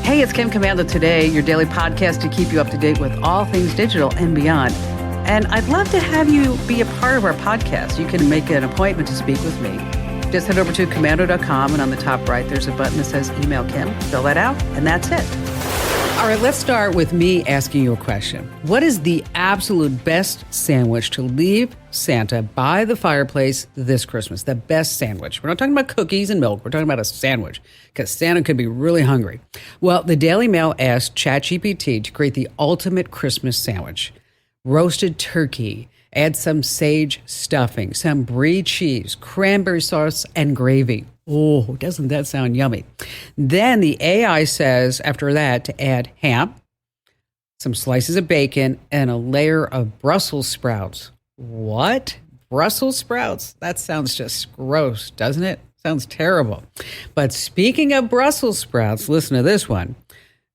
Hey, it's Kim Commando Today, your daily podcast to keep you up to date with all things digital and beyond. And I'd love to have you be a part of our podcast. You can make an appointment to speak with me. Just head over to commando.com, and on the top right, there's a button that says Email Kim. Fill that out, and that's it. All right, let's start with me asking you a question. What is the absolute best sandwich to leave Santa by the fireplace this Christmas? The best sandwich. We're not talking about cookies and milk. We're talking about a sandwich, because Santa could be really hungry. Well, the Daily Mail asked ChatGPT to create the ultimate Christmas sandwich. Roasted turkey, add some sage stuffing, some brie cheese, cranberry sauce, and gravy. Oh, doesn't that sound yummy? Then the AI says after that to add ham, some slices of bacon, and a layer of Brussels sprouts. What? Brussels sprouts? That sounds just gross, doesn't it? Sounds terrible. But speaking of Brussels sprouts, listen to this one.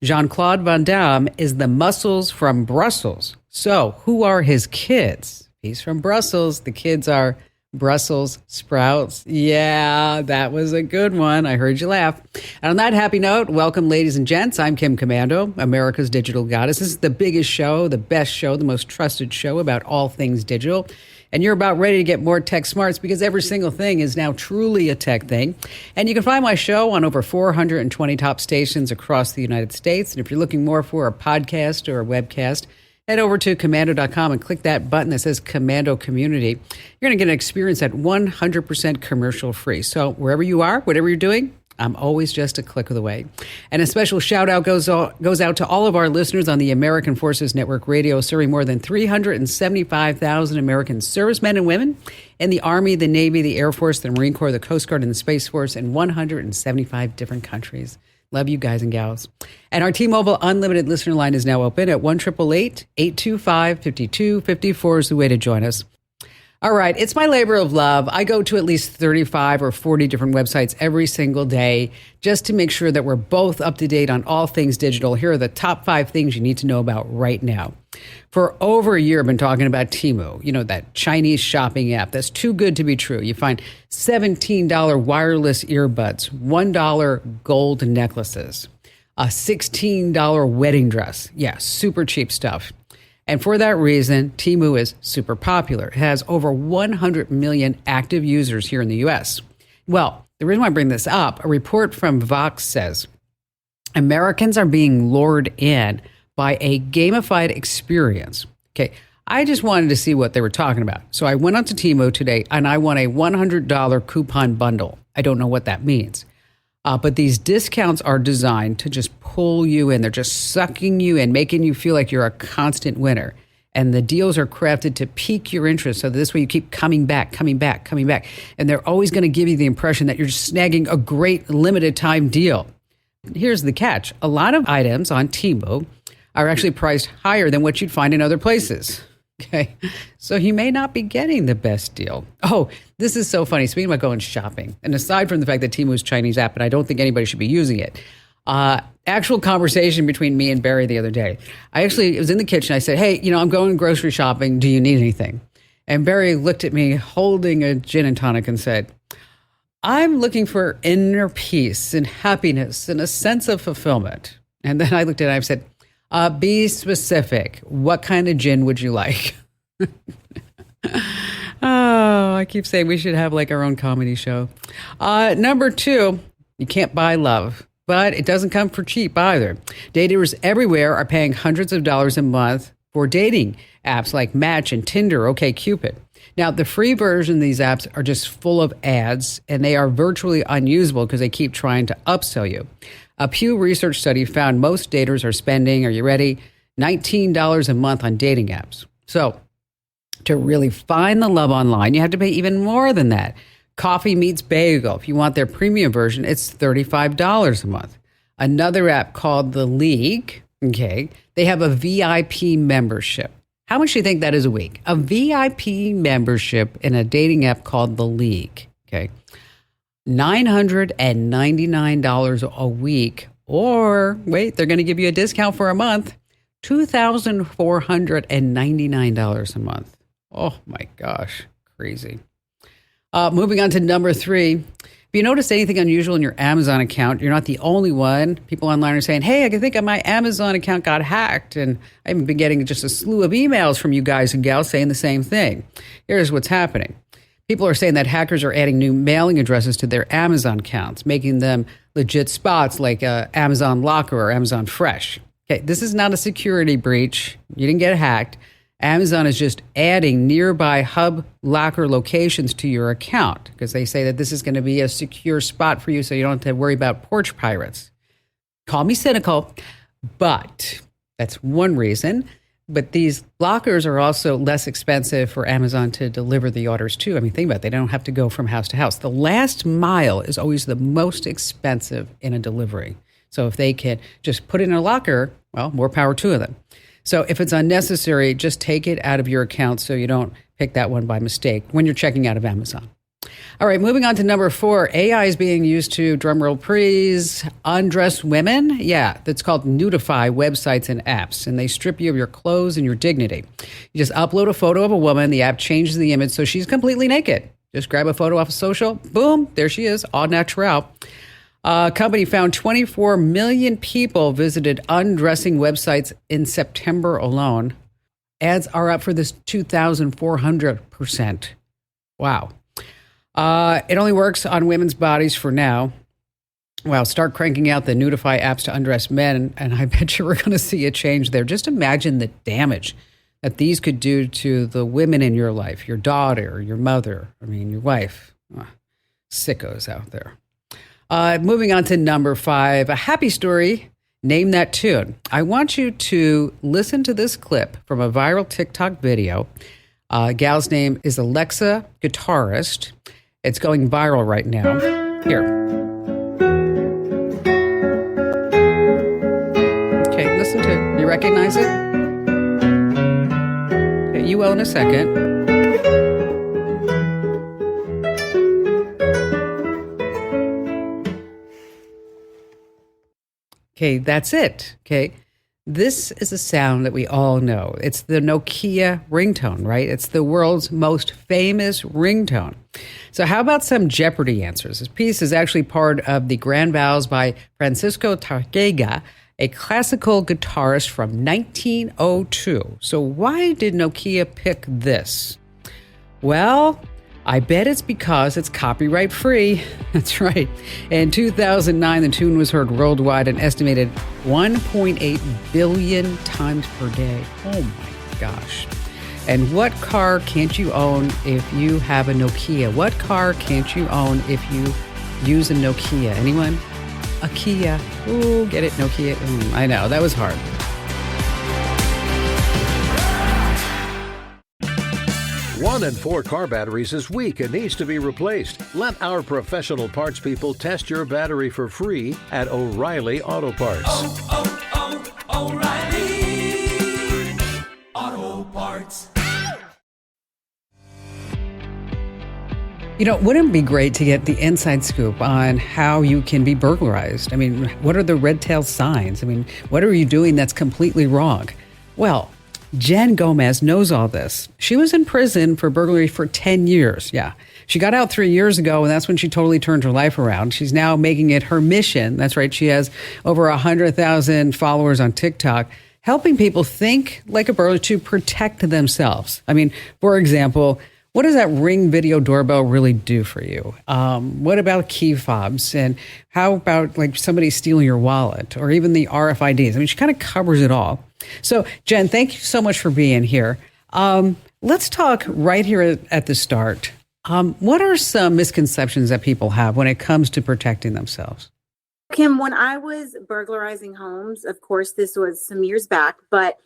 Jean-Claude Van Damme is the muscles from Brussels. So who are his kids? He's from Brussels. The kids are Brussels sprouts. Yeah, that was a good one. I heard you laugh. And on that happy note, welcome, ladies and gents. I'm Kim Commando, America's digital goddess. This is the biggest show, the best show, the most trusted show about all things digital. And you're about ready to get more tech smarts because every single thing is now truly a tech thing. And you can find my show on over 420 top stations across the United States. And if you're looking more for a podcast or a webcast, head over to commando.com and click that button that says Commando Community. You're going to get an experience at 100% commercial free. So wherever you are, whatever you're doing, I'm always just a click of the way. And a special shout out goes out to all of our listeners on the American Forces Network Radio, serving more than 375,000 American servicemen and women in the Army, the Navy, the Air Force, the Marine Corps, the Coast Guard, and the Space Force in 175 different countries. Love you guys and gals. And our T-Mobile Unlimited listener line is now open at 1-888-825-5254 is the way to join us. All right, it's my labor of love. I go to at least 35 or 40 different websites every single day just to make sure that we're both up to date on all things digital. Here are the top 5 things you need to know about right now. For over a year, I've been talking about Temu, that Chinese shopping app that's too good to be true. You find $17 wireless earbuds, $1 gold necklaces, a $16 wedding dress. Yeah, super cheap stuff. And for that reason, Temu is super popular. It has over 100 million active users here in the U.S. Well, the reason why I bring this up, a report from Vox says Americans are being lured in by a gamified experience. Okay, I just wanted to see what they were talking about. So I went onto Temu today and I won a $100 coupon bundle. I don't know what that means. But these discounts are designed to just pull you in. They're just sucking you in, making you feel like you're a constant winner. And the deals are crafted to pique your interest. So this way you keep coming back. And they're always going to give you the impression that you're just snagging a great limited time deal. Here's the catch. A lot of items on Temu are actually priced higher than what you'd find in other places. Okay, so you may not be getting the best deal. Oh, this is so funny. Speaking about going shopping, and aside from the fact that Temu's Chinese app, and I don't think anybody should be using it, actual conversation between me and Barry the other day. It was in the kitchen. I said, hey, I'm going grocery shopping. Do you need anything? And Barry looked at me holding a gin and tonic and said, I'm looking for inner peace and happiness and a sense of fulfillment. And then I looked at him and I said, be specific. What kind of gin would you like? Oh, I keep saying we should have like our own comedy show. Number 2, you can't buy love, but it doesn't come for cheap either. Daters everywhere are paying hundreds of dollars a month for dating apps like Match and Tinder, OkCupid. Now, the free version of these apps are just full of ads, and they are virtually unusable because they keep trying to upsell you. A Pew Research study found most daters are spending, are you ready, $19 a month on dating apps. So to really find the love online, you have to pay even more than that. Coffee Meets Bagel. If you want their premium version, it's $35 a month. Another app called The League, okay, they have a VIP membership. How much do you think that is a week? A VIP membership in a dating app called The League, okay? $999 a week, or wait, they're going to give you a discount for a month, $2,499 a month. Oh my gosh, crazy. Moving on to number 3. you notice anything unusual in your Amazon account, you're not the only one. People online are saying, hey, I think my Amazon account got hacked. And I've been getting just a slew of emails from you guys and gals saying the same thing. Here's what's happening. People are saying that hackers are adding new mailing addresses to their Amazon accounts, making them legit spots like Amazon Locker or Amazon Fresh. Okay, this is not a security breach. You didn't get hacked. Amazon is just adding nearby hub locker locations to your account because they say that this is going to be a secure spot for you so you don't have to worry about porch pirates. Call me cynical, but that's one reason. But these lockers are also less expensive for Amazon to deliver the orders to. I mean, think about it. They don't have to go from house to house. The last mile is always the most expensive in a delivery. So if they can just put it in a locker, well, more power to them. So if it's unnecessary, just take it out of your account so you don't pick that one by mistake when you're checking out of Amazon. All right, moving on to number 4. AI is being used to, drumroll please, undress women. Yeah, that's called nudify websites and apps, and they strip you of your clothes and your dignity. You just upload a photo of a woman. The app changes the image so she's completely naked. Just grab a photo off of social. Boom, there she is, all natural. A company found 24 million people visited undressing websites in September alone. Ads are up for this 2,400%. Wow. It only works on women's bodies for now. Well, start cranking out the Nudify apps to undress men, and I bet you we're going to see a change there. Just imagine the damage that these could do to the women in your life, your daughter, your mother, your wife. Sickos out there. Moving on to number 5, a happy story. Name that tune. I want you to listen to this clip from a viral TikTok video. Gal's name is Alexa Guitarist. It's going viral right now. Here. Okay, listen to it. You recognize it? Okay, you will in a second. Okay, that's it. Okay. This is a sound that we all know. It's the Nokia ringtone, right? It's the world's most famous ringtone. So how about some Jeopardy answers? This piece is actually part of the Grand Vows by Francisco Tarrega, a classical guitarist from 1902. So why did Nokia pick this? Well, I bet it's because it's copyright free. That's right. In 2009, the tune was heard worldwide an estimated 1.8 billion times per day. Oh my gosh. And what car can't you own if you have a Nokia? What car can't you own if you use a Nokia? Anyone? A Kia. Ooh, get it, Nokia. I know, that was hard. One in 4 car batteries is weak and needs to be replaced. Let our professional parts people test your battery for free at O'Reilly Auto Parts. O'Reilly Auto Parts. Wouldn't it be great to get the inside scoop on how you can be burglarized? What are the red tail signs? What are you doing that's completely wrong? Well, Jen Gomez knows all this. She was in prison for burglary for 10 years. Yeah. She got out 3 years ago, and that's when she totally turned her life around. She's now making it her mission. That's right. She has over 100,000 followers on TikTok, helping people think like a burglar to protect themselves. For example, what does that Ring video doorbell really do for you? What about key fobs? And how about somebody stealing your wallet or even the RFIDs? She kind of covers it all. So, Jen, thank you so much for being here. Let's talk right here at the start. What are some misconceptions that people have when it comes to protecting themselves? Kim, when I was burglarizing homes, of course, this was some years back, but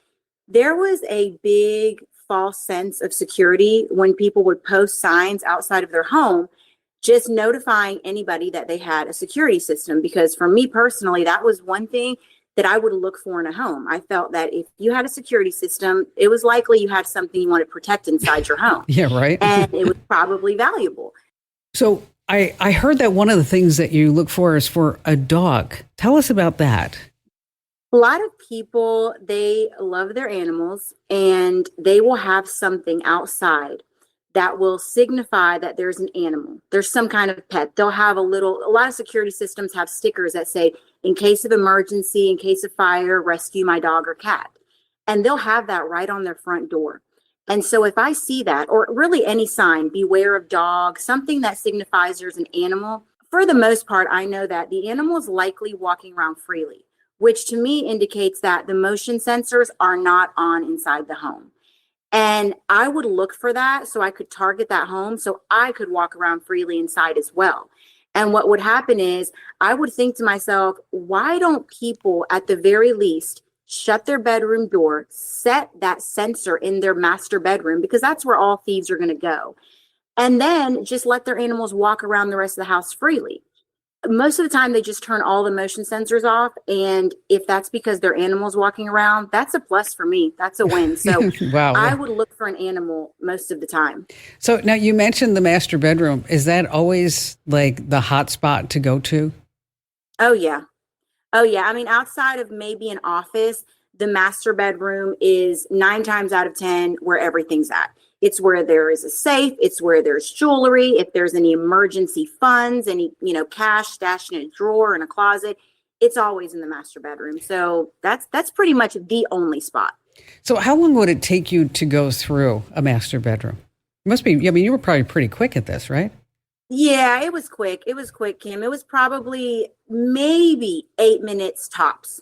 there was a big false sense of security when people would post signs outside of their home, just notifying anybody that they had a security system. Because for me personally, that was one thing that I would look for in a home. I felt that if you had a security system, it was likely you had something you wanted to protect inside your home. Yeah, right. And it was probably valuable. So I heard that one of the things that you look for is for a dog. Tell us about that. A lot of people, they love their animals and they will have something outside that will signify that there's an animal. There's some kind of pet. They'll have a lot of security systems have stickers that say, in case of emergency, in case of fire, rescue my dog or cat. And they'll have that right on their front door. And so if I see that, or really any sign, beware of dog, something that signifies there's an animal, for the most part, I know that the animal is likely walking around freely, which to me indicates that the motion sensors are not on inside the home. And I would look for that so I could target that home so I could walk around freely inside as well. And what would happen is I would think to myself, why don't people at the very least shut their bedroom door, set that sensor in their master bedroom, because that's where all thieves are going to go, and then just let their animals walk around the rest of the house freely. Most of the time, they just turn all the motion sensors off. And if that's because their animals walking around, that's a plus for me. That's a win. So Wow. I would look for an animal most of the time. So now you mentioned the master bedroom. Is that always like the hot spot to go to? Oh, yeah. Oh, yeah. I mean, outside of maybe an office, the master bedroom is 9 times out of 10 where everything's at. It's where there is a safe. It's where there's jewelry. If there's any emergency funds, any, cash stashed in a drawer, in a closet, it's always in the master bedroom. So that's pretty much the only spot. So how long would it take you to go through a master bedroom? It must be, I mean, you were probably pretty quick at this, right? Yeah, it was quick. It was quick, Kim. It was probably maybe 8 minutes tops,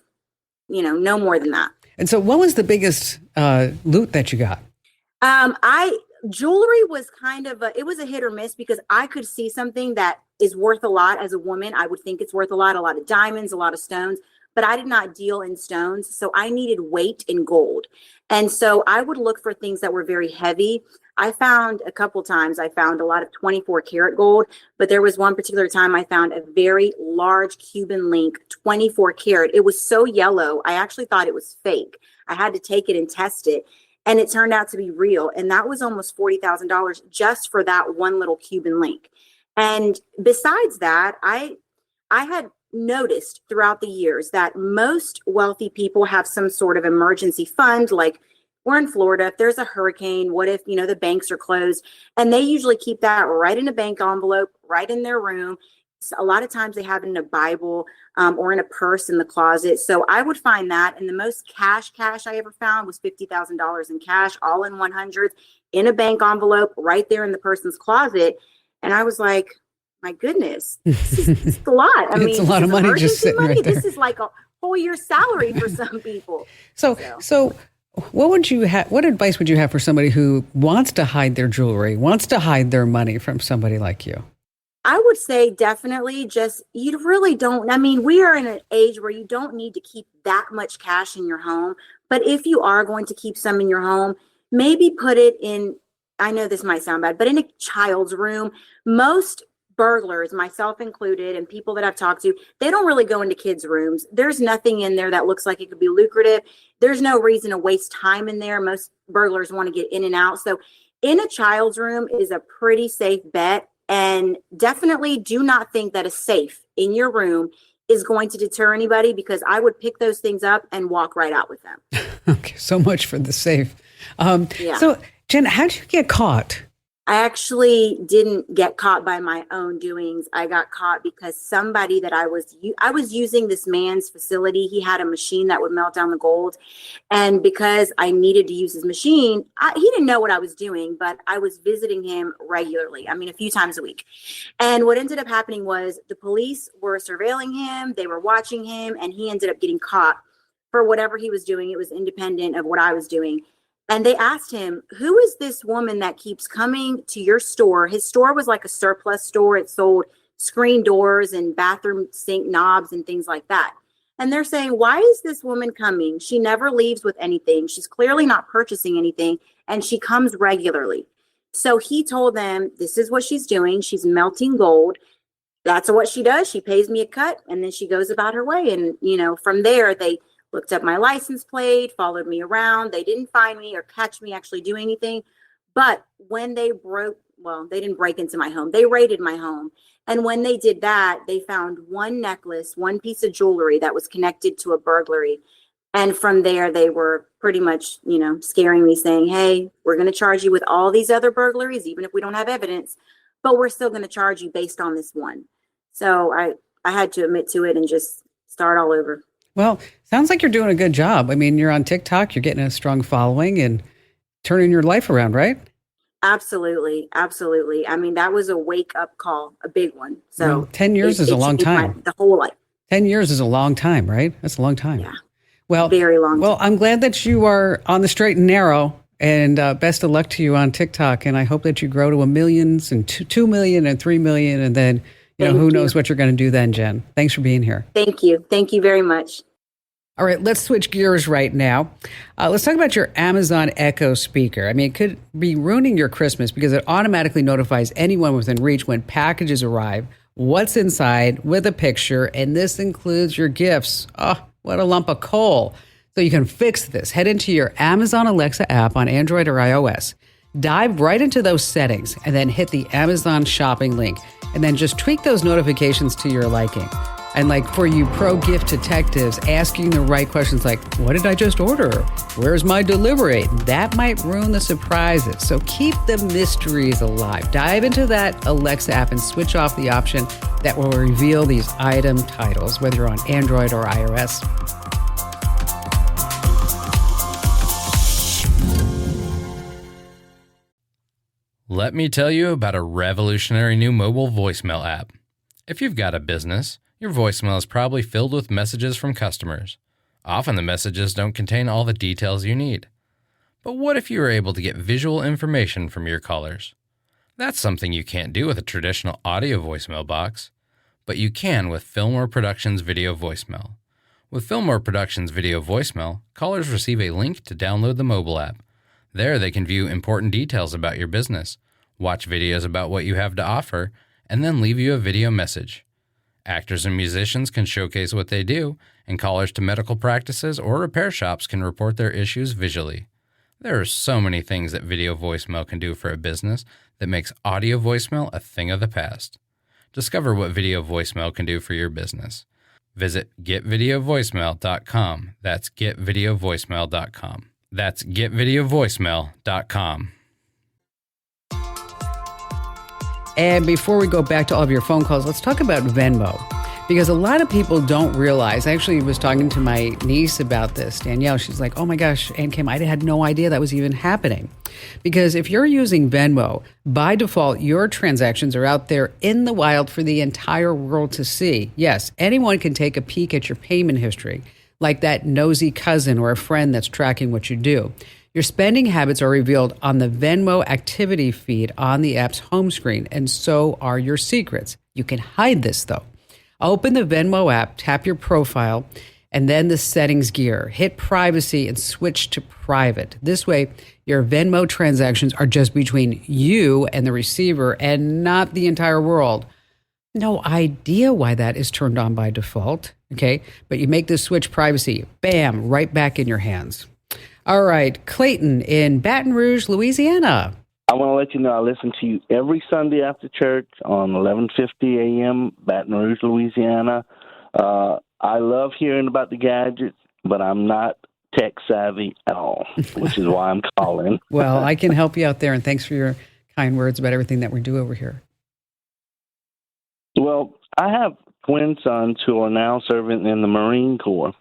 no more than that. And so what was the biggest loot that you got? Jewelry was kind of it was a hit or miss, because I could see something that is worth a lot. As a woman, I would think it's worth a lot of diamonds, a lot of stones, but I did not deal in stones. So I needed weight in gold. And so I would look for things that were very heavy. I found a couple times, I found a lot of 24 karat gold, but there was one particular time I found a very large Cuban link, 24 karat. It was so yellow. I actually thought it was fake. I had to take it and test it. And it turned out to be real. And that was almost $40,000 just for that one little Cuban link. And besides that, I had noticed throughout the years that most wealthy people have some sort of emergency fund. Like, we're in Florida, if there's a hurricane, what if, the banks are closed? And they usually keep that right in a bank envelope, right in their room. A lot of times they have it in a Bible or in a purse in the closet. So I would find that. And the most cash I ever found was $50,000 in cash, all in 100s, in a bank envelope, right there in the person's closet. And I was like, my goodness, this is a lot. I mean, it's a lot of money just sitting right there. This is like a whole year's salary for some people. So what advice would you have for somebody who wants to hide their jewelry, wants to hide their money from somebody like you? I would say definitely you really don't. I mean, we are in an age where you don't need to keep that much cash in your home. But if you are going to keep some in your home, maybe put it in, I know this might sound bad, but in a child's room. Most burglars, myself included, and people that I've talked to, they don't really go into kids' rooms. There's nothing in there that looks like it could be lucrative. There's no reason to waste time in there. Most burglars want to get in and out. So in a child's room is a pretty safe bet. And definitely do not think that a safe in your room is going to deter anybody, because I would pick those things up and walk right out with them. Okay, so much for the safe. Yeah. So, Jen, how did you get caught? I actually didn't get caught by my own doings. I got caught because somebody that I was using this man's facility. He had a machine that would melt down the gold. And because I needed to use his machine, he didn't know what I was doing, but I was visiting him regularly. I mean, a few times a week. And what ended up happening was the police were surveilling him. They were watching him, and he ended up getting caught for whatever he was doing. It was independent of what I was doing. And they asked him, who is this woman that keeps coming to your store? His store was like a surplus store. It sold screen doors and bathroom sink knobs and things like that. And they're saying, why is this woman coming? She never leaves with anything. She's clearly not purchasing anything, and she comes regularly. So he told them, this is what she's doing. She's melting gold. That's what she does. She pays me a cut, and then she goes about her way. And, from there, they looked up my license plate, followed me around. They didn't find me or catch me actually doing anything. But when they they didn't break into my home. They raided my home. And when they did that, they found one necklace, one piece of jewelry that was connected to a burglary. And from there, they were pretty much, scaring me, saying, hey, we're going to charge you with all these other burglaries, even if we don't have evidence, but we're still going to charge you based on this one. So I had to admit to it and just start all over. Well, sounds like you're doing a good job. I mean, you're on TikTok, you're getting a strong following and turning your life around, right? Absolutely. Absolutely. I mean, that was a wake up call, a big one. So 10 years is a long time. The whole life. 10 years is a long time, right? That's a long time. Yeah. Well, very long. Well, I'm glad that you are on the straight and narrow, and best of luck to you on TikTok. And I hope that you grow to 1 million and 2 million and 3 million. And then, who knows what you're going to do then, Jen. Thanks for being here. Thank you. Thank you very much. All right, let's switch gears right now. Let's talk about your Amazon Echo speaker. I mean, it could be ruining your Christmas because it automatically notifies anyone within reach when packages arrive, what's inside with a picture, and this includes your gifts. Oh, what a lump of coal. So you can fix this. Head into your Amazon Alexa app on Android or iOS. Dive right into those settings and then hit the Amazon shopping link. And then just tweak those notifications to your liking. And like for you pro gift detectives, asking the right questions like, what did I just order? Where's my delivery? That might ruin the surprises. So keep the mysteries alive. Dive into that Alexa app and switch off the option that will reveal these item titles, whether you're on Android or iOS. Let me tell you about a revolutionary new mobile voicemail app. If you've got a business, your voicemail is probably filled with messages from customers. Often the messages don't contain all the details you need. But what if you were able to get visual information from your callers? That's something you can't do with a traditional audio voicemail box, but you can with Fillmore Productions Video Voicemail. With Fillmore Productions Video Voicemail, callers receive a link to download the mobile app. There they can view important details about your business, watch videos about what you have to offer, and then leave you a video message. Actors and musicians can showcase what they do, and callers to medical practices or repair shops can report their issues visually. There are so many things that video voicemail can do for a business that makes audio voicemail a thing of the past. Discover what video voicemail can do for your business. Visit getvideovoicemail.com. That's getvideovoicemail.com. That's getvideovoicemail.com. And before we go back to all of your phone calls, let's talk about Venmo. Because a lot of people don't realize, I actually was talking to my niece about this, Danielle. She's like, oh my gosh, Aunt Kim, I had no idea that was even happening. Because if you're using Venmo, by default, your transactions are out there in the wild for the entire world to see. Yes, anyone can take a peek at your payment history, like that nosy cousin or a friend that's tracking what you do. Your spending habits are revealed on the Venmo activity feed on the app's home screen, and so are your secrets. You can hide this, though. Open the Venmo app, tap your profile, and then the settings gear. Hit privacy and switch to private. This way, your Venmo transactions are just between you and the receiver and not the entire world. No idea why that is turned on by default, okay? But you make this switch privacy, bam, right back in your hands. All right, Clayton in Baton Rouge, Louisiana. I want to let you know I listen to you every Sunday after church on 11:50 a.m., Baton Rouge, Louisiana. I love hearing about the gadgets, but I'm not tech savvy at all, which is why I'm calling. Well, I can help you out there, and thanks for your kind words about everything that we do over here. Well, I have twin sons who are now serving in the Marine Corps,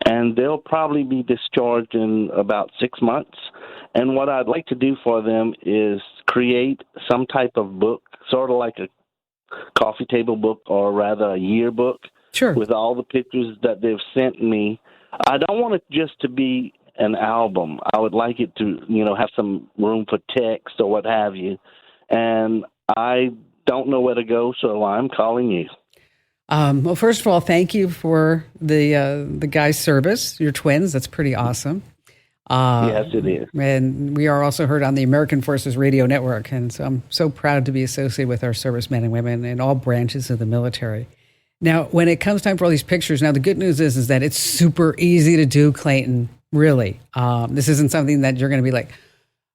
and they'll probably be discharged in about 6 months. And what I'd like to do for them is create some type of book, sort of like a coffee table book, or rather a yearbook, sure, with all the pictures that they've sent me. I don't want it just to be an album. I would like it to, have some room for text or what have you. And I don't know where to go, so I'm calling you. Well, first of all, thank you for the guy's service, your twins. That's pretty awesome. Yes, it is. And we are also heard on the American Forces Radio Network. And so I'm so proud to be associated with our servicemen and women in all branches of the military. Now, when it comes time for all these pictures, now the good news is that it's super easy to do, Clayton, really. This isn't something that you're going to be like,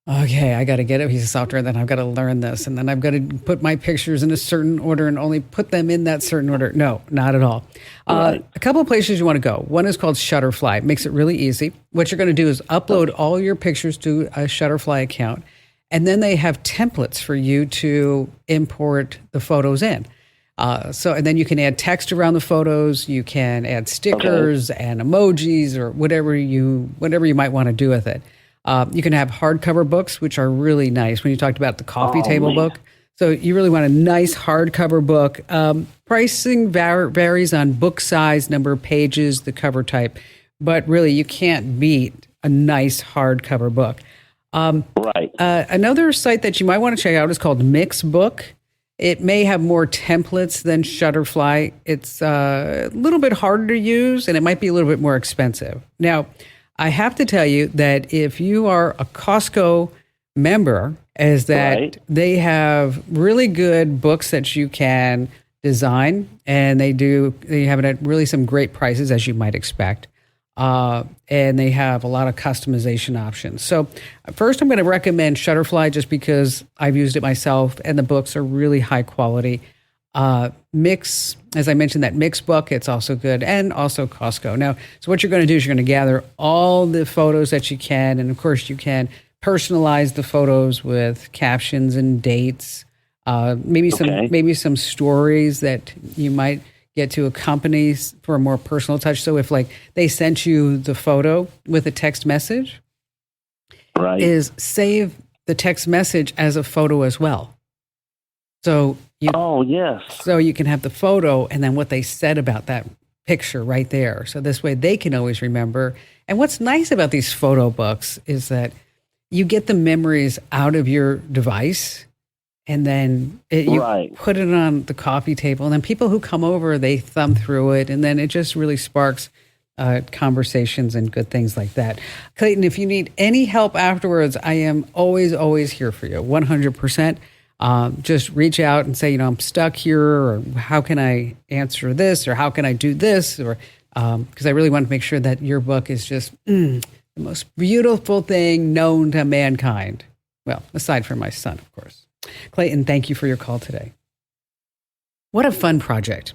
okay, I got to get a piece of software, then I've got to learn this, and then I've got to put my pictures in a certain order and only put them in that certain order. No, not at all. Right. A couple of places you want to go. One is called Shutterfly. It makes it really easy. What you're going to do is upload all your pictures to a Shutterfly account, and then they have templates for you to import the photos in. And then you can add text around the photos. You can add stickers and emojis or whatever you might want to do with it. You can have hardcover books, which are really nice when you talked about the coffee table book. So you really want a nice hardcover book. Pricing varies on book size, number of pages, the cover type, but really you can't beat a nice hardcover book. Right. Another site that you might want to check out is called Mixbook. It may have more templates than Shutterfly. It's a little bit harder to use, and it might be a little bit more expensive. Now, I have to tell you that if you are a Costco member, is that they have really good books that you can design, and they have it at really some great prices, as you might expect. And they have a lot of customization options. So first, I'm going to recommend Shutterfly just because I've used it myself, and the books are really high quality. As I mentioned, that Mix book, it's also good, and also Costco. Now, so what you're going to do is you're going to gather all the photos that you can, and of course you can personalize the photos with captions and dates, maybe some stories that you might get to accompany for a more personal touch. So if like they sent you the photo with a text message, is save the text message as a photo as well. So you can have the photo and then what they said about that picture right there. So this way they can always remember. And what's nice about these photo books is that you get the memories out of your device, and then you put it on the coffee table, and then people who come over, they thumb through it, and then it just really sparks conversations and good things like that. Clayton, if you need any help afterwards, I am always, always here for you, 100%. Just reach out and say, I'm stuck here, or how can I answer this, or how can I do this, or because I really want to make sure that your book is just the most beautiful thing known to mankind. Well, aside from my son, of course. Clayton, thank you for your call today. What a fun project.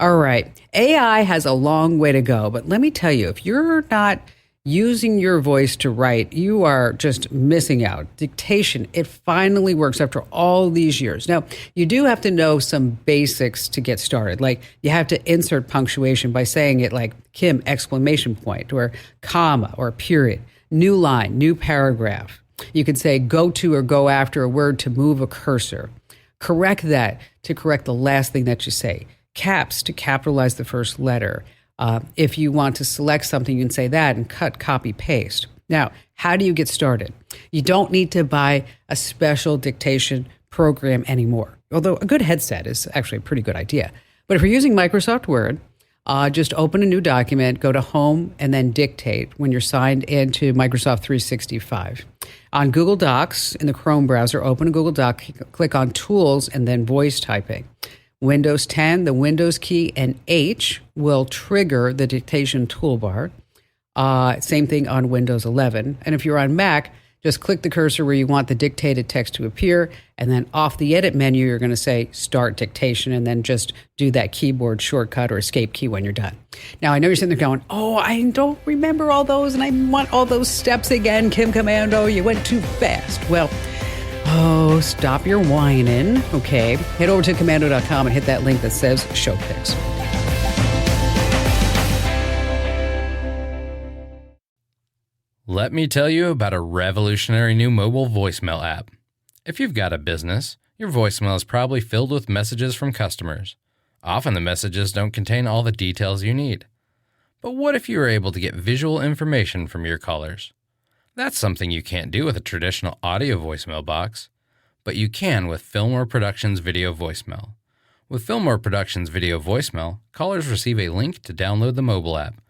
All right. AI has a long way to go, but let me tell you, if you're not using your voice to write, you are just missing out. Dictation, it finally works after all these years. Now, you do have to know some basics to get started. Like you have to insert punctuation by saying it like Kim, exclamation point, or comma, or period, new line, new paragraph. You can say go to or go after a word to move a cursor. Correct that to correct the last thing that you say. Caps to capitalize the first letter. If you want to select something, you can say that and cut, copy, paste. Now, how do you get started? You don't need to buy a special dictation program anymore, although a good headset is actually a pretty good idea. But if you're using Microsoft Word, just open a new document, go to Home, and then Dictate when you're signed into Microsoft 365. On Google Docs in the Chrome browser, open a Google Doc, click on Tools, and then Voice Typing. Windows 10, the Windows key, and H will trigger the dictation toolbar. Same thing on Windows 11. And if you're on Mac, just click the cursor where you want the dictated text to appear, and then off the edit menu, you're going to say Start Dictation, and then just do that keyboard shortcut or escape key when you're done. Now, I know you're sitting there going, I don't remember all those, and I want all those steps again, Kim Commando, you went too fast. Well, stop your whining, okay? Head over to commando.com and hit that link that says Show Picks. Let me tell you about a revolutionary new mobile voicemail app. If you've got a business, your voicemail is probably filled with messages from customers. Often the messages don't contain all the details you need. But what if you were able to get visual information from your callers? That's something you can't do with a traditional audio voicemail box, but you can with Fillmore Productions Video Voicemail. With Fillmore Productions Video Voicemail, callers receive a link to download the mobile app.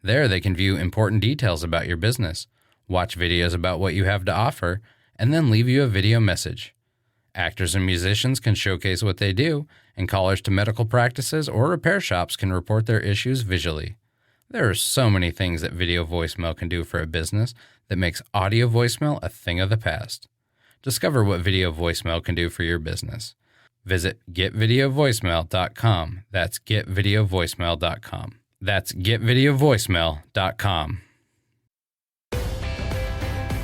There they can view important details about your business, watch videos about what you have to offer, and then leave you a video message. Actors and musicians can showcase what they do, and callers to medical practices or repair shops can report their issues visually. There are so many things that video voicemail can do for a business that makes audio voicemail a thing of the past. Discover what video voicemail can do for your business. Visit getvideovoicemail.com. That's getvideovoicemail.com. That's getvideovoicemail.com.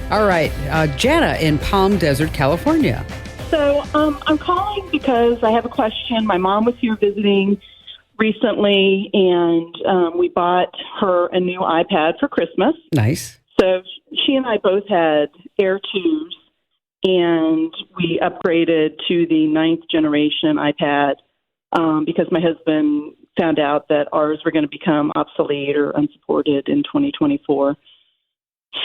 All right, Jana in Palm Desert, California. So I'm calling because I have a question. My mom was here visiting recently, and we bought her a new iPad for Christmas. Nice. So she and I both had Air 2s, and we upgraded to the 9th generation iPad because my husband found out that ours were going to become obsolete or unsupported in 2024.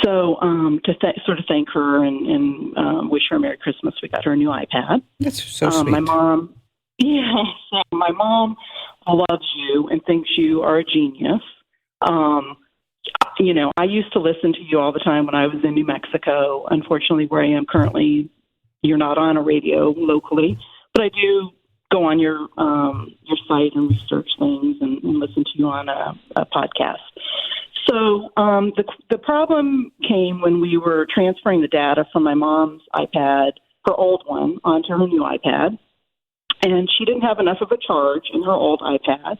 So to sort of thank her and wish her a Merry Christmas, we got her a new iPad. That's so sweet. My mom loves you and thinks you are a genius. I used to listen to you all the time when I was in New Mexico. Unfortunately, where I am currently, you're not on a radio locally, but I do go on your site and research things and listen to you on a podcast. So the problem came when we were transferring the data from my mom's iPad, her old one, onto her new iPad. And she didn't have enough of a charge in her old iPad.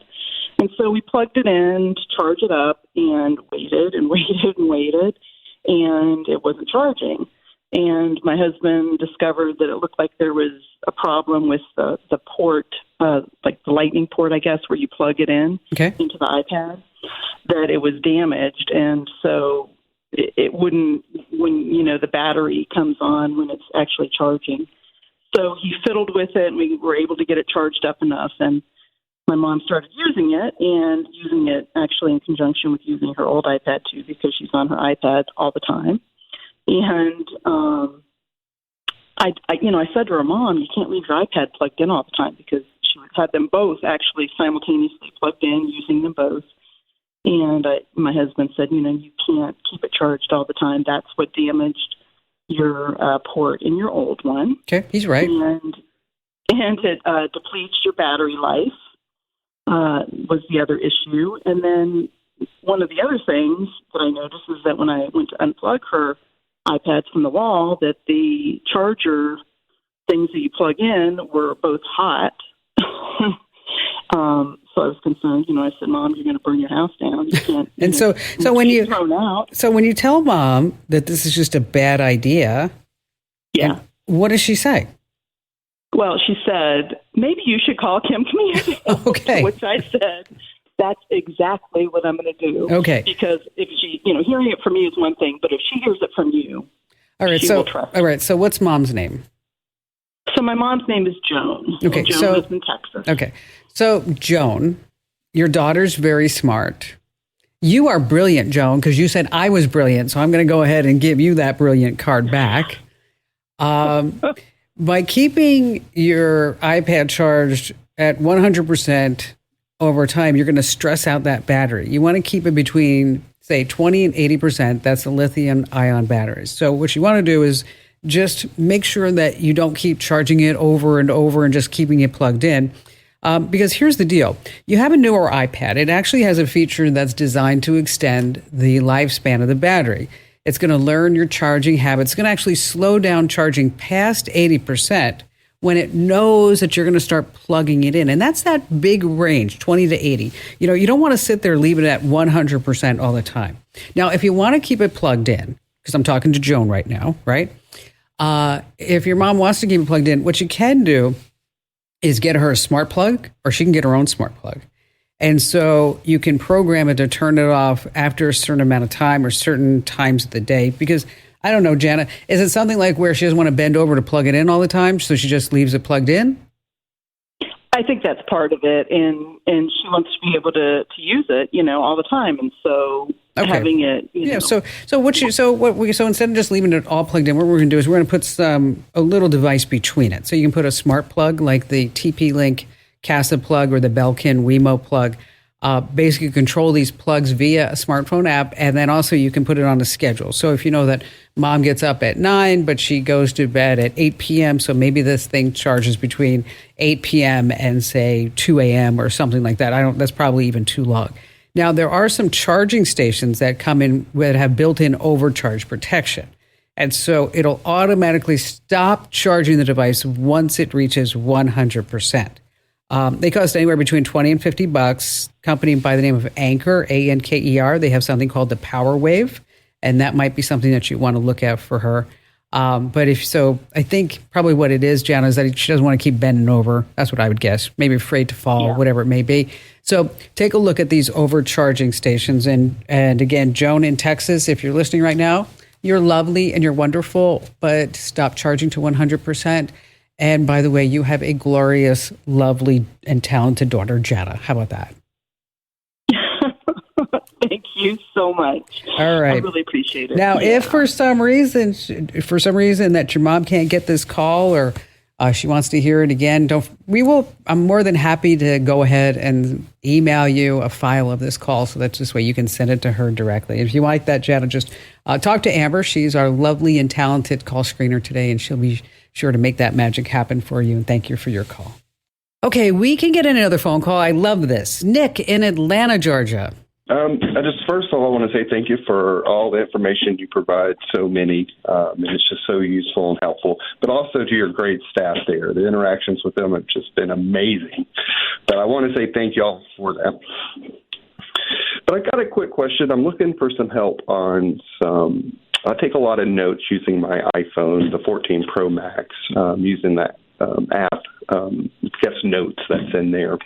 And so we plugged it in to charge it up and waited and waited and waited, and it wasn't charging. And my husband discovered that it looked like there was a problem with the port, like the lightning port, I guess, where you plug it in into the iPad, that it was damaged. And so it wouldn't, when, the battery comes on when it's actually charging. So he fiddled with it, and we were able to get it charged up enough. And my mom started using it actually in conjunction with using her old iPad too, because she's on her iPad all the time. And I said to her, Mom, you can't leave your iPad plugged in all the time, because she had them both actually simultaneously plugged in, using them both. And my husband said, you can't keep it charged all the time. That's what damaged your port in your old one. Okay, he's right. And it depletes your battery life, was the other issue. And then one of the other things that I noticed is that when I went to unplug her iPads from the wall, that the charger things that you plug in were both hot. So I was concerned. I said, Mom, you're going to burn your house down. You can't. And so when you tell Mom that this is just a bad idea, what does she say? Well, she said, maybe you should call Kim Community. Okay. Which I said, that's exactly what I'm going to do. Okay. Because if she, hearing it from me is one thing, but if she hears it from you, she will trust. All right. So what's Mom's name? So my mom's name is Joan. Okay. Joan lives in Texas. Okay. So Joan, your daughter's very smart. You are brilliant, Joan, because you said I was brilliant. So I'm going to go ahead and give you that brilliant card back. By keeping your iPad charged at 100% over time, you're going to stress out that battery. You want to keep it between, say, 20 and 80%. That's the lithium-ion batteries. So what you want to do is just make sure that you don't keep charging it over and over and just keeping it plugged in. Because here's the deal. You have a newer iPad. It actually has a feature that's designed to extend the lifespan of the battery. It's going to learn your charging habits. It's going to actually slow down charging past 80% when it knows that you're going to start plugging it in. And that's that big range, 20 to 80. You don't want to sit there, leave it at 100% all the time. Now, if you want to keep it plugged in, because I'm talking to Joan right now, right? If your mom wants to keep it plugged in, what you can do is get her a smart plug, or she can get her own smart plug. And so you can program it to turn it off after a certain amount of time or certain times of the day. Because, I don't know, Jana, is it something like where she doesn't want to bend over to plug it in all the time, so she just leaves it plugged in? I think that's part of it. And she wants to be able to use it, all the time. And so having it, So instead of just leaving it all plugged in, what we're going to do is we're going to put a little device between it. So you can put a smart plug like the TP-Link Casa plug or the Belkin Wemo plug. Basically control these plugs via a smartphone app, and then also you can put it on a schedule. So if you know that Mom gets up at 9, but she goes to bed at 8 p.m., so maybe this thing charges between 8 p.m. and say 2 a.m. or something like that. That's probably even too long. Now, there are some charging stations that come in that have built-in overcharge protection. And so it'll automatically stop charging the device once it reaches 100%. They cost anywhere between $20 and $50. Company by the name of Anker, Anker. They have something called the Power Wave, and that might be something that you want to look at for her. But if so, I think probably what it is, Jana, is that she doesn't want to keep bending over. That's what I would guess. Maybe afraid to fall, whatever it may be. So take a look at these overcharging stations. And again, Joan in Texas, if you're listening right now, you're lovely and you're wonderful, but stop charging to 100%. And by the way, you have a glorious, lovely, and talented daughter, Jana. How about that? Thank you so much. All right. I really appreciate it. Now, if for some reason that your mom can't get this call or she wants to hear it again, I'm more than happy to go ahead and email you a file of this call so that's this way you can send it to her directly. If you like that, Jana, just talk to Amber. She's our lovely and talented call screener today, and she'll be sure to make that magic happen for you. And thank you for your call. Okay, we can get another phone call. I love this. Nick in Atlanta, Georgia. First of all, I want to say thank you for all the information you provide so many. And it's just so useful and helpful, but also to your great staff there. The interactions with them have just been amazing. But I want to say thank you all for that. But I got a quick question. I'm looking for some help on I take a lot of notes using my iPhone, the 14 Pro Max, using that app, Guest Notes that's in there.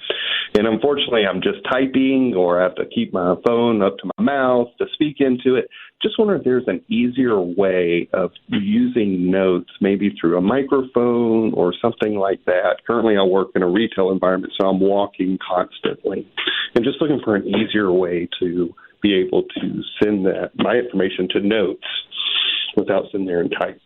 And unfortunately, I'm just typing or I have to keep my phone up to my mouth to speak into it. Just wonder if there's an easier way of using notes, maybe through a microphone or something like that. Currently, I work in a retail environment, so I'm walking constantly. And just looking for an easier way to be able to send my information to notes without sitting there and type.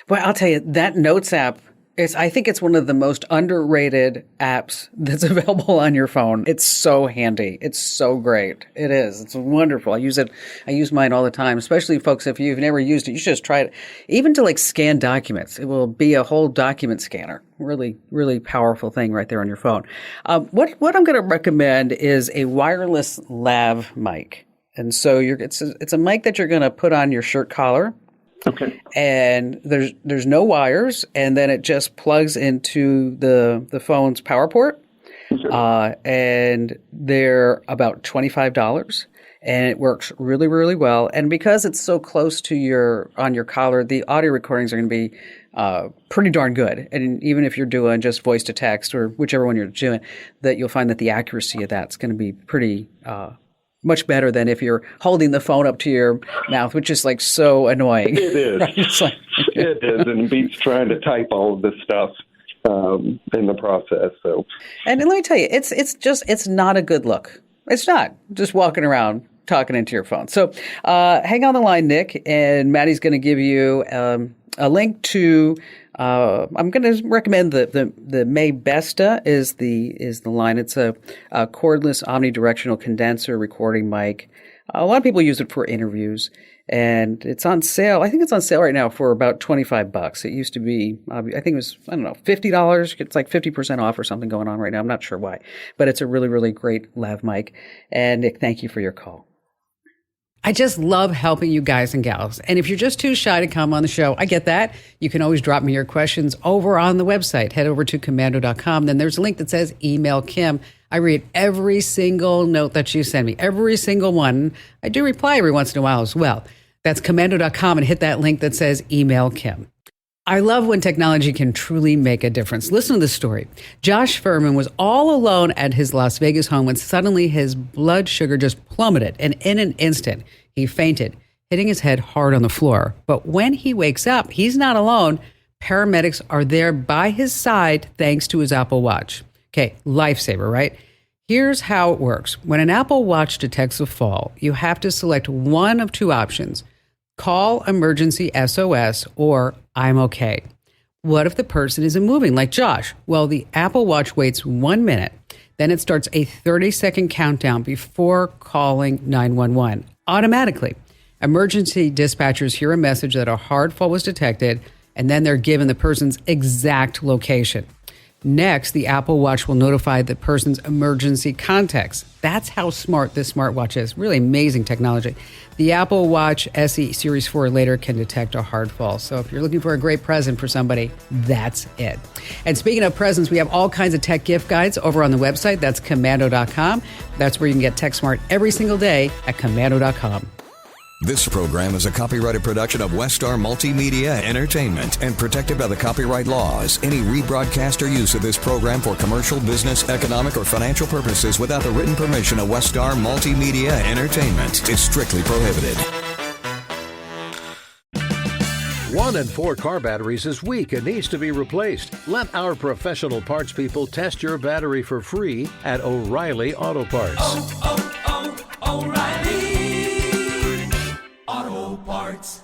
Well, I'll tell you, that Notes app, I think it's one of the most underrated apps that's available on your phone. It's so handy. It's so great. It is. It's wonderful. I use mine all the time, especially folks, if you've never used it, you should just try it. Even to scan documents. It will be a whole document scanner. Really, really powerful thing right there on your phone. What I'm going to recommend is a wireless lav mic. And so it's a mic that you're going to put on your shirt collar. Okay. And there's no wires, and then it just plugs into the phone's power port. Okay. And they're about $25, and it works really, really well. And because it's so close to on your collar, the audio recordings are going to be pretty darn good. And even if you're doing just voice to text or whichever one you're doing, that you'll find that the accuracy of that's going to be pretty much better than if you're holding the phone up to your mouth, which is so annoying. It is. Right? It is, and beats trying to type all of this stuff in the process. So, and let me tell you, it's not a good look. It's not just walking around talking into your phone. So, hang on the line, Nick, and Maddie's going to give you a link to. I'm going to recommend the May Besta is the line. It's a cordless omnidirectional condenser recording mic. A lot of people use it for interviews, and it's on sale. I think it's on sale right now for about $25. It used to be, I think it was, $50. It's 50% off or something going on right now. I'm not sure why, but it's a really, really great lav mic. And Nick, thank you for your call. I just love helping you guys and gals. And if you're just too shy to come on the show, I get that. You can always drop me your questions over on the website. Head over to commando.com. Then there's a link that says email Kim. I read every single note that you send me, every single one. I do reply every once in a while as well. That's commando.com and hit that link that says email Kim. I love when technology can truly make a difference. Listen to this story. Josh Furman was all alone at his Las Vegas home when suddenly his blood sugar just plummeted, and in an instant, he fainted, hitting his head hard on the floor. But when he wakes up, he's not alone. Paramedics are there by his side thanks to his Apple Watch. Okay, lifesaver, right? Here's how it works. When an Apple Watch detects a fall, you have to select one of two options. Call emergency SOS or I'm okay. What if the person isn't moving, like Josh? Well, the Apple Watch waits 1 minute. Then it starts a 30-second countdown before calling 911 automatically. Emergency dispatchers hear a message that a hard fall was detected, and then they're given the person's exact location. Next, the Apple Watch will notify the person's emergency contacts. That's how smart this smartwatch is. Really amazing technology. The Apple Watch SE Series 4 later can detect a hard fall. So if you're looking for a great present for somebody, that's it. And speaking of presents, we have all kinds of tech gift guides over on the website. That's commando.com. That's where you can get tech smart every single day at commando.com. This program is a copyrighted production of Westar Multimedia Entertainment and protected by the copyright laws. Any rebroadcast or use of this program for commercial, business, economic, or financial purposes without the written permission of Westar Multimedia Entertainment is strictly prohibited. 1 in 4 car batteries is weak and needs to be replaced. Let our professional parts people test your battery for free at O'Reilly Auto Parts. O'Reilly Auto Parts.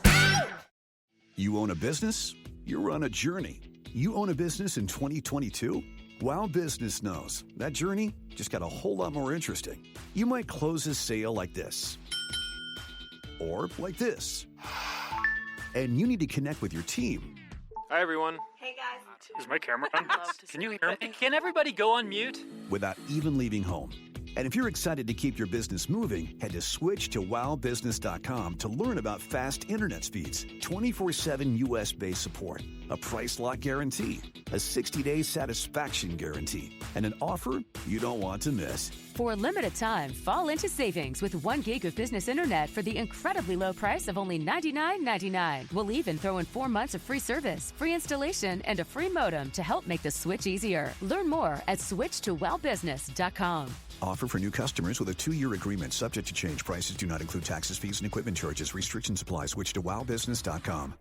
You own a business? You're on a journey. You own a business in 2022? Wow Business knows that journey just got a whole lot more interesting. You might close a sale like this, or like this, and you need to connect with your team. Hi, everyone. Hey, guys. Is my camera on? Can you hear me? Can everybody go on mute? Without even leaving home. And if you're excited to keep your business moving, head to switch to wowbusiness.com to learn about fast internet speeds, 24/7 US-based support, a price lock guarantee, a 60-day satisfaction guarantee, and an offer you don't want to miss. For a limited time, fall into savings with 1 gig of business internet for the incredibly low price of only $99.99. We'll even throw in 4 months of free service, free installation, and a free modem to help make the switch easier. Learn more at switchtowellbusiness.com. Offer for new customers with a 2-year agreement subject to change. Prices do not include taxes, fees, and equipment charges. Restrictions apply. Switch to wowbusiness.com.